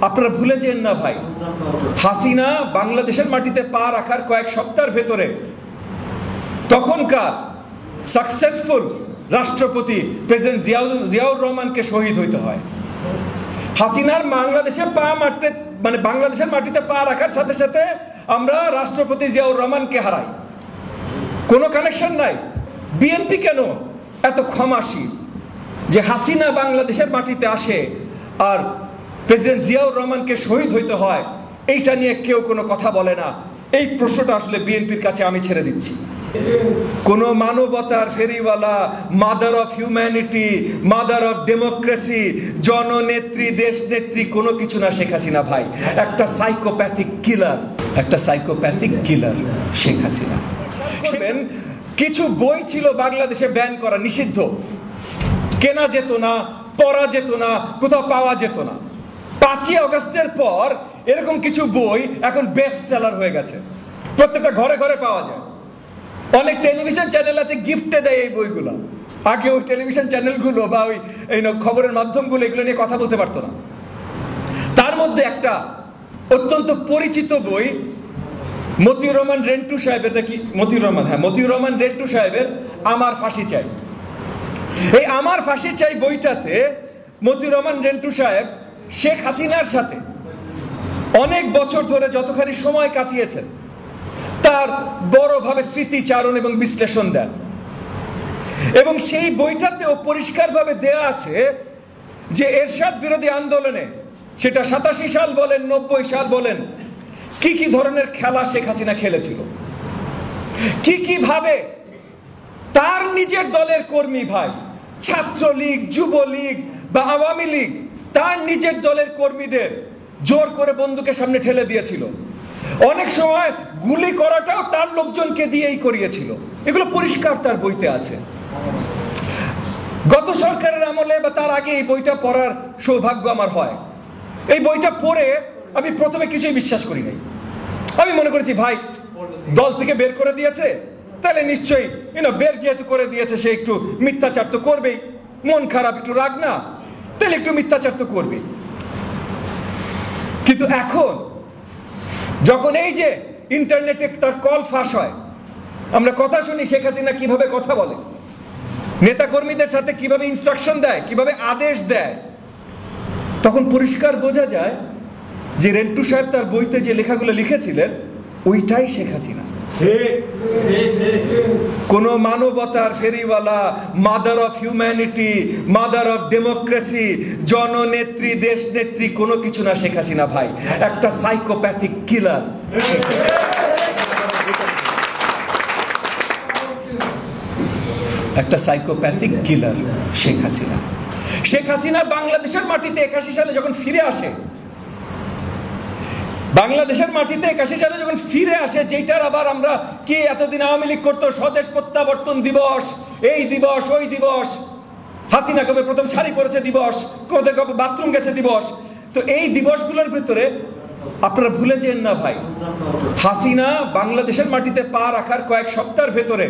আপনারা ভুলে যেন না ভাই, হাসিনা বাংলাদেশের মাটিতে পা রাখার কয়েক সপ্তাহের ভেতরে তখনকার সাকসেসফুল রাষ্ট্রপতি প্রেসিডেন্ট জিয়াউর রহমানকে শহীদ হইতে হয়। হাসিনার বাংলাদেশের মাটিতে পা রাখার সাথে সাথে আমরা রাষ্ট্রপতি জিয়াউর রহমানকে হারাই। কোনো কানেকশন নাই। বিএনপি কেন এত ক্ষমাশীল যে হাসিনা বাংলাদেশের মাটিতে আসে আর প্রেসিডেন্ট জিয়াউর রহমানকে শহীদ হইতে হয়, এইটা নিয়ে কেউ কোনো কথা বলে না? এই প্রশ্নটা আসলে বিএনপির কাছে আমি ছেড়ে দিচ্ছি। কোন মানবতার ফেরিওয়ালা, mother of humanity, mother of democracy, জননেত্রী, দেশ নেত্রী কোনো কিছু না শেখ হাসিনা ভাই। একটা সাইকোপ্যাথিক কিলার, শেখ হাসিনা। কিছু বই ছিল বাংলাদেশে ব্যান করা, নিষিদ্ধ, কেনা যেত না, পড়া যেত না, কোথাও পাওয়া যেত না। 5ই আগস্টের পর এরকম কিছু বই এখন বেস্ট সেলার হয়ে গেছে, প্রত্যেকটা ঘরে ঘরে পাওয়া যায়। অনেক টেলিভিশন চ্যানেল আছে গিফটে দেয় এই বইগুলো। আগে ওই টেলিভিশন চ্যানেলগুলো বা ওই খবরের মাধ্যমগুলো এগুলো নিয়ে কথা বলতে পারতো না। তার মধ্যে একটা অত্যন্ত পরিচিত বই মতিউর রহমান রেন্টু সাহেবের, মতিউর রহমান রেন্টু সাহেবের আমার ফাঁসি চাই। এই আমার ফাঁসি চাই বইটাতে মতিউর রহমান রেন্টু সাহেব শেখ হাসিনার সাথে অনেক বছর ধরে যতখানি সময় কাটিয়েছেন তার বড়ভাবে স্মৃতিচারণ এবং বিশ্লেষণ দেন। এবং সেই বইটাতেও পরিষ্কারভাবে দেয়া আছে যে এরশাদ বিরোধী আন্দোলনে, সেটা 87 সাল বলেন, 90 সাল বলেন, কি কি ধরনের খেলা শেখ হাসিনা খেলেছিল, কি ভাবে তার নিজের দলের কর্মী ভাই, ছাত্রলীগ, যুবলীগ বা আওয়ামী লীগ তার নিজের দলের কর্মীদের জোর করে বন্দুকের সামনে ঠেলে দিয়েছিল। অনেক সময় গুলি করাটাও তার লোকজনকে দিয়েই করিয়েছিল। এগুলো পরিষ্কার তার বইতে আছে। গত সরকারের আমলে বা তার আগে এই বইটা পড়ার সৌভাগ্য আমার হয়। এই বইটা পড়ে আমি প্রথমে কিছুই বিশ্বাস করি নাই। আমি মনে করেছি ভাই দল থেকে বের করে দিয়েছে, তাহলে নিশ্চয়ই বের যেহেতু করে দিয়েছে সে একটু মিথ্যাচার তো করবেই, মন খারাপ একটু রাগ না, তাহলে একটু মিথ্যাচার তো করবেই। কিন্তু এখন যখন এই যে ইন্টারনেটে তার কল ফাঁস হয়, আমরা কথা শুনি শেখ হাসিনা কিভাবে কথা বলে, নেতা কর্মীদের সাথে কিভাবে ইনস্ট্রাকশন দেয়, কিভাবে আদেশ দেয়, তখন পরিষ্কার বোঝা যায় যে রেন্টু সাহেব তার বইতে যে লেখাগুলো লিখেছিলেন ওইটাই শেখ হাসিনা। কোন মানবতার ফেরিওয়ালা, mother of humanity, mother of democracy, জননেত্রী, দেশ নেত্রী কোনো কিছু না শেখ হাসিনা ভাই। একটা সাইকোপ্যাথিক কিলার। একটা সাইকোপ্যাথিক কিলার শেখ হাসিনা। শেখ হাসিনা বাংলাদেশের মাটিতে 81 সালে যখন ফিরে আসে, বাংলাদেশের মাটিতে 81 সালে যখন ফিরে আসে, যেটার আবার আমরা কি এতদিন আওয়ামী লীগ করতো স্বদেশ প্রত্যাবর্তন দিবস, এই দিবস ওই দিবস, হাসিনা কবে প্রথম শাড়ি পরেছে দিবস, কবে কবে বাথরুম গেছে দিবস। তো এই দিবসগুলোর ভিতরে আপনারা ভুলে যেন না ভাই, হাসিনা বাংলাদেশের মাটিতে পা রাখার কয়েক সপ্তাহের ভেতরে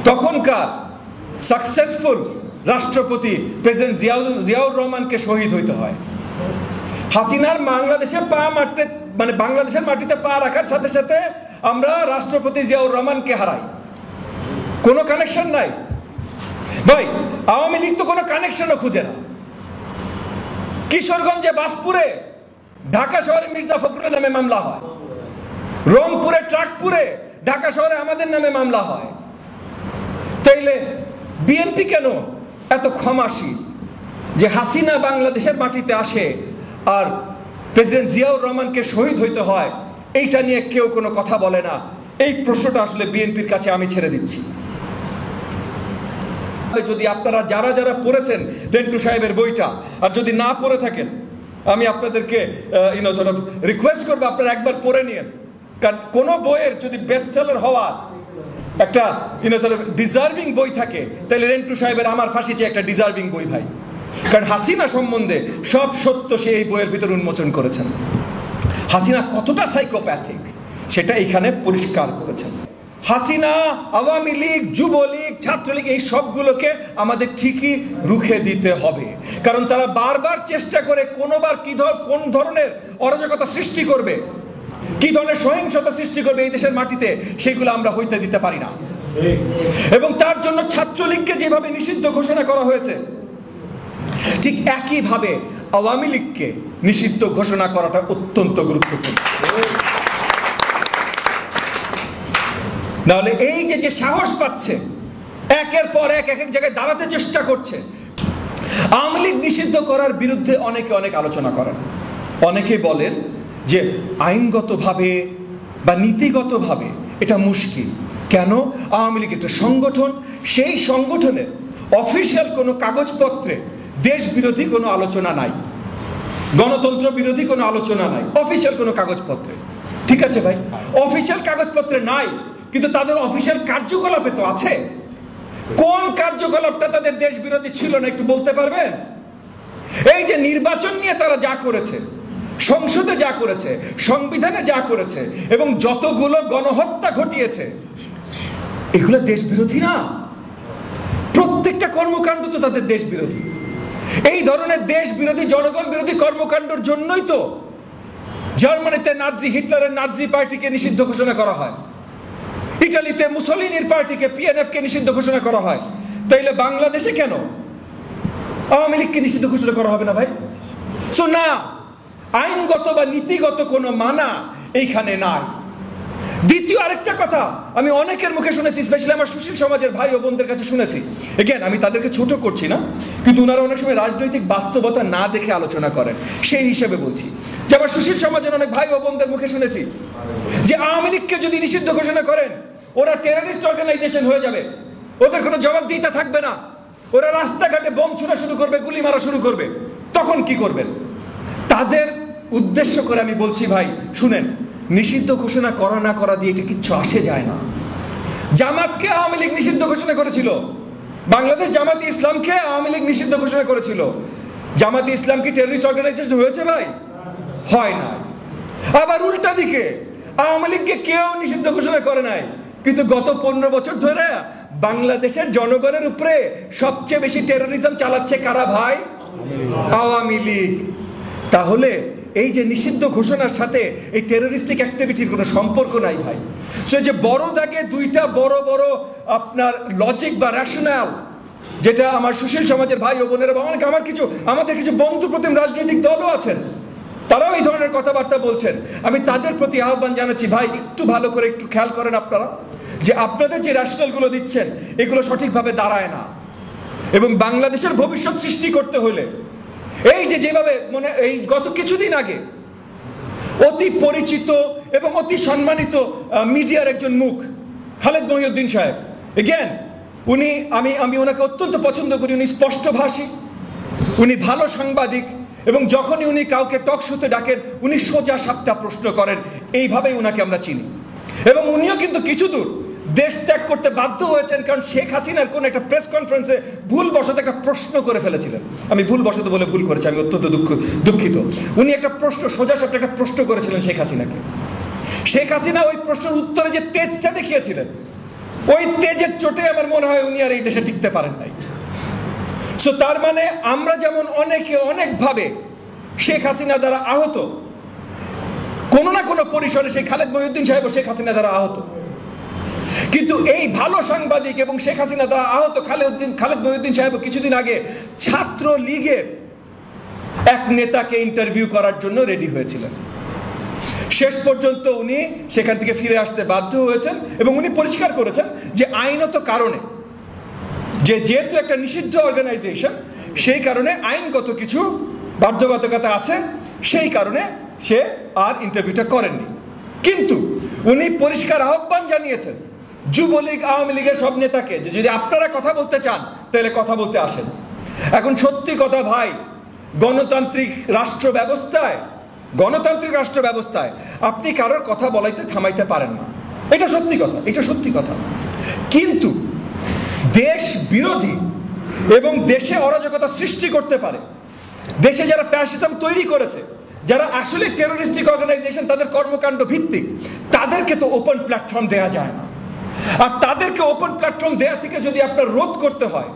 তখনকার সাকসেসফুল রাষ্ট্রপতি প্রেসিডেন্ট জিয়াউর রহমানকে শহীদ হইতে হয়। হাসিনার বাংলাদেশের মাটিতে পা রাখার সাথে সাথে আমরা রাষ্ট্রপতি জিয়াউর রহমানকে হারাই। কোনো কানেকশন নাই ভাই। আওয়ামী লীগ তো কোনো কানেকশনও খুঁজে না। কিশোরগঞ্জে বাসপুরে, ঢাকা শহরে মির্জা ফখরুলের নামে মামলা হয়, রংপুরে ট্রাকপুরে, ঢাকা শহরে আমাদের নামে মামলা হয়। তাইলে বিএনপি কেন এত ক্ষমাশীল যে হাসিনা বাংলাদেশের মাটিতে আসে আর প্রেসিডেন্ট জিয়াউর রহমানকে শহীদ হইতে হয়, এইটা নিয়ে কেউ কোনো কথা বলে না? এই প্রশ্নটা আসলে বিএনপির কাছে আমি ছেড়ে দিচ্ছি। যদি আপনারা যারা যারা পড়েছেন রেন্টু সাহেবের বইটা, আর যদি না পড়ে থাকেন, আমি আপনাদেরকে রিকোয়েস্ট করবো আপনারা একবার পড়ে নিন। কারণ কোন বইয়ের যদি বেস্ট সেলার হওয়ার একটা ডিজার্ভিং বই থাকে, তাহলে রেন্টু সাহেবের আমার ফাঁসি চেয়ে একটা ডিজার্ভিং বই ভাই। কারণ হাসিনা সম্বন্ধে সব সত্য সে এই বইয়ের ভিতর উন্মোচন করেছেন। হাসিনা কতটা সাইকোপ্যাথিক সেটা এখানে পরিষ্কার করেছেন। হাসিনা, আওয়ামী লীগ, যুবলীগ, ছাত্রলীগ এই সবগুলোকে আমাদের ঠিকই রুখে দিতে হবে। কারণ তারা বারবার চেষ্টা করে কোন ধরনের অরাজকতা সৃষ্টি করবে, কি ধরনের সহিংসতা সৃষ্টি করবে এই দেশের মাটিতে, সেগুলো আমরা হইতে দিতে পারি না। এবং তার জন্য ছাত্রলীগকে যেভাবে নিষিদ্ধ ঘোষণা করা হয়েছে, ঠিক একইভাবে আওয়ামী লীগকে নিষিদ্ধ ঘোষণা করাটা অত্যন্ত গুরুত্বপূর্ণ। নাহলে এই যে সাহস পাচ্ছে, একের পর এক জায়গায় দাঁড়াতে চেষ্টা করছে। আওয়ামী লীগ নিষিদ্ধ করার বিরুদ্ধে অনেকে অনেক আলোচনা করেন। অনেকে বলেন যে আইনগতভাবে বা নীতিগতভাবে এটা মুশকিল। কেন? আওয়ামী লীগ একটা সংগঠন, সেই সংগঠনের অফিসিয়াল কোনো কাগজপত্রে দেশ বিরোধী কোনো আলোচনা নাই, গণতন্ত্র বিরোধী কোনো আলোচনা নাই অফিসিয়াল কোনো কাগজপত্রে। ঠিক আছে ভাই, অফিসিয়াল কাগজপত্রে নাই, কিন্তু তাদের অফিসিয়াল কার্যকলাপে তো আছে। কোন কার্যকলাপটা তাদের দেশ বিরোধী ছিল না একটু বলতে পারবেন? এই যে নির্বাচন নিয়ে তারা যা করেছে, সংসদে যা করেছে, সংবিধানে যা করেছে, এবং যতগুলো গণহত্যা ঘটিয়েছে, এগুলো দেশ বিরোধী না? প্রত্যেকটা কর্মকাণ্ড তো তাদের দেশ বিরোধী। এই ধরনের দেশ বিরোধী, জনগণ বিরোধী কর্মকাণ্ডের জন্যই তো জার্মানিতে হিটলারের নাৎসি পার্টিকে নিষিদ্ধ ঘোষণা করা হয়, ইটালিতে মুসোলিনির পার্টিকে, পিএনএফ কে নিষিদ্ধ ঘোষণা করা হয়। তাইলে বাংলাদেশে কেন আওয়ামী লীগকে নিষিদ্ধ ঘোষণা করা হবে না ভাই? সো না, আইনগত বা নীতিগত কোনো মানা এইখানে নাই। দ্বিতীয় আরেকটা কথা আমি অনেকের মুখে শুনেছি, স্পেশালি আমার সুশীল সমাজের ভাই ও বোনদের কাছে শুনেছি। এগেন, আমি তাদেরকে ছোট করছি না, কিন্তু ওনারা অনেক সময় রাজনৈতিক বাস্তবতা না দেখে আলোচনা করেন, সেই হিসেবে বলছি যে আমার সুশীল সমাজের অনেক ভাই ও বোনদের মুখে শুনেছি যে আওয়ামী লীগকে যদি নিষিদ্ধ ঘোষণা করেন, ওরা টেররিস্ট অর্গানাইজেশন হয়ে যাবে, ওদের কোনো জবাবদিহিতা থাকবে না, ওরা রাস্তাঘাটে বোম ছোড়া শুরু করবে, গুলি মারা শুরু করবে, তখন কি করবেন? তাদের উদ্দেশ্য করে আমি বলছি, ভাই শুনেন, নিষিদ্ধ ঘোষণা করা না করা দিয়ে এটা কিচ্ছু আসে যায় না। জামাতকে আওয়ামী লীগ নিষিদ্ধ ঘোষণা করেছিল, বাংলাদেশ জামাতে ইসলামকে আওয়ামী লীগ নিষিদ্ধ ঘোষণা করেছিল। জামাতে ইসলাম কি টেররিস্ট অর্গানাইজেশন হয়েছে ভাই? হয় না। আবার উল্টা দিকে আওয়ামী লীগকে কেউ নিষিদ্ধ ঘোষণা করে নাই, কিন্তু গত 15 বছর ধরে বাংলাদেশের জনগণের উপরে সবচেয়ে বেশি টেররিজম চালাচ্ছে কারা ভাই? আওয়ামী লীগ। তাহলে এই যে নিষিদ্ধ ঘোষণার সাথে এই টেররিস্টিক অ্যাক্টিভিটির কোনো সম্পর্ক নাই ভাই। সো যে বড় দাগে দুইটা বড় বড় আপনার লজিক বা রেশনাল, যেটা আমার সুশীল সমাজের ভাই ও বোনেরা বা আমাদের কিছু বন্ধু প্রতিম রাজনৈতিক দলও আছেন, তারাও এই ধরনের কথাবার্তা বলছেন। আমি তাদের প্রতি আহ্বান জানাচ্ছি, ভাই একটু ভালো করে একটু খেয়াল করেন আপনারা, যে আপনাদের যে রেশনালগুলো দিচ্ছেন এগুলো সঠিকভাবে দাঁড়ায় না। এবং বাংলাদেশের ভবিষ্যৎ সৃষ্টি করতে হলে এই যেভাবে এই গত কিছুদিন আগে অতি পরিচিত এবং অতি সম্মানিত মিডিয়ার একজন মুখ খালেদ মহিউদ্দিন সাহেব, এগেন আমি ওনাকে অত্যন্ত পছন্দ করি। উনি স্পষ্টভাষী, উনি ভালো সাংবাদিক, এবং যখনই উনি কাউকে টক শোতে ডাকেন উনি সোজা সাপটা প্রশ্ন করেন, এইভাবেই উনাকে আমরা চিনি। এবং উনিও কিন্তু কিছু দূর দেশ ত্যাগ করতে বাধ্য হয়েছেন, কারণ শেখ হাসিনার কোন একটা প্রেস কনফারেন্সে ভুলবশত একটা প্রশ্ন করে ফেলেছিলেন। আমি ভুলবশত বলে ভুল করেছি, আমি অত্যন্ত দুঃখিত। উনি একটা প্রশ্ন, সোজা সাপটা একটা প্রশ্ন করেছিলেন শেখ হাসিনাকে। শেখ হাসিনা ওই প্রশ্নের উত্তরে যে তেজটা দেখিয়েছিলেন, ওই তেজের চোটে আমার মনে হয় উনি আর এই দেশে টিকতে পারেন নাই। সো তার মানে আমরা যেমন অনেকে অনেকভাবে শেখ হাসিনা দ্বারা আহত, কোনো না কোনো পরিসরে সেই খালেদ মহিউদ্দিন সাহেব শেখ হাসিনা দ্বারা আহত, কিন্তু এই ভালো সাংবাদিক এবং শেখ হাসিনা দ্বারা আহত খালেদ মহিউদ্দিন সাহেব কিছুদিন আগে ছাত্র লীগের এক নেতাকে ইন্টারভিউ করার জন্য রেডি হয়েছিলেন। শেষ পর্যন্ত উনি সেখান থেকে ফিরে আসতে বাধ্য হয়েছেন, এবং উনি পরিষ্কার করেছেন যে আইনত কারণে, যেহেতু একটা নিষিদ্ধ অর্গানাইজেশন, সেই কারণে আইনগত কিছু বাধ্যবাধকতা আছে, সেই কারণে সে আর ইন্টারভিউটা করেননি। কিন্তু উনি পরিষ্কার আহ্বান জানিয়েছেন যুবলীগ আওয়ামী লীগের সব নেতাকে যে যদি আপনারা কথা বলতে চান তাহলে কথা বলতে আসেন। এখন সত্যি কথা ভাই, গণতান্ত্রিক রাষ্ট্র ব্যবস্থায় আপনি কারোর কথা বলাইতে থামাইতে পারেন না, এটা সত্যি কথা। কিন্তু দেশ বিরোধী এবং দেশে অরাজকতা সৃষ্টি করতে পারে, দেশে যারা ফ্যাসিজম তৈরি করেছে, যারা আসলে টেররিস্টিক অর্গানাইজেশন, তাদের কর্মকাণ্ড ভিত্তিক, তাদেরকে তো ওপেন প্ল্যাটফর্ম দেয়া যায় না। আর তাদেরকে ওপেন প্ল্যাটফর্ম দেয়া থেকে যদি আপনার রোধ করতে হয়,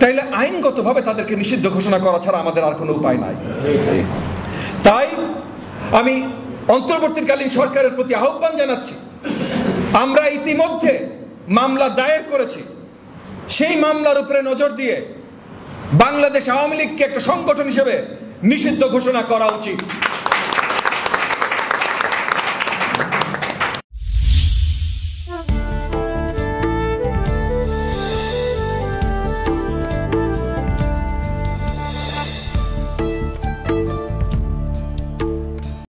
তাইলে আইনগতভাবে তাদেরকে নিষিদ্ধ ঘোষণা করা ছাড়া আমাদের আর কোনো উপায় নাই। তাই আমি অন্তর্বর্তীকালীন সরকারের প্রতি আহ্বান জানাচ্ছি, আমরা ইতিমধ্যে মামলা দায়ের করেছি, সেই মামলার উপরে নজর দিয়ে বাংলাদেশ আওয়ামী লীগকে একটা সংগঠন হিসেবে নিষিদ্ধ ঘোষণা করা উচিত।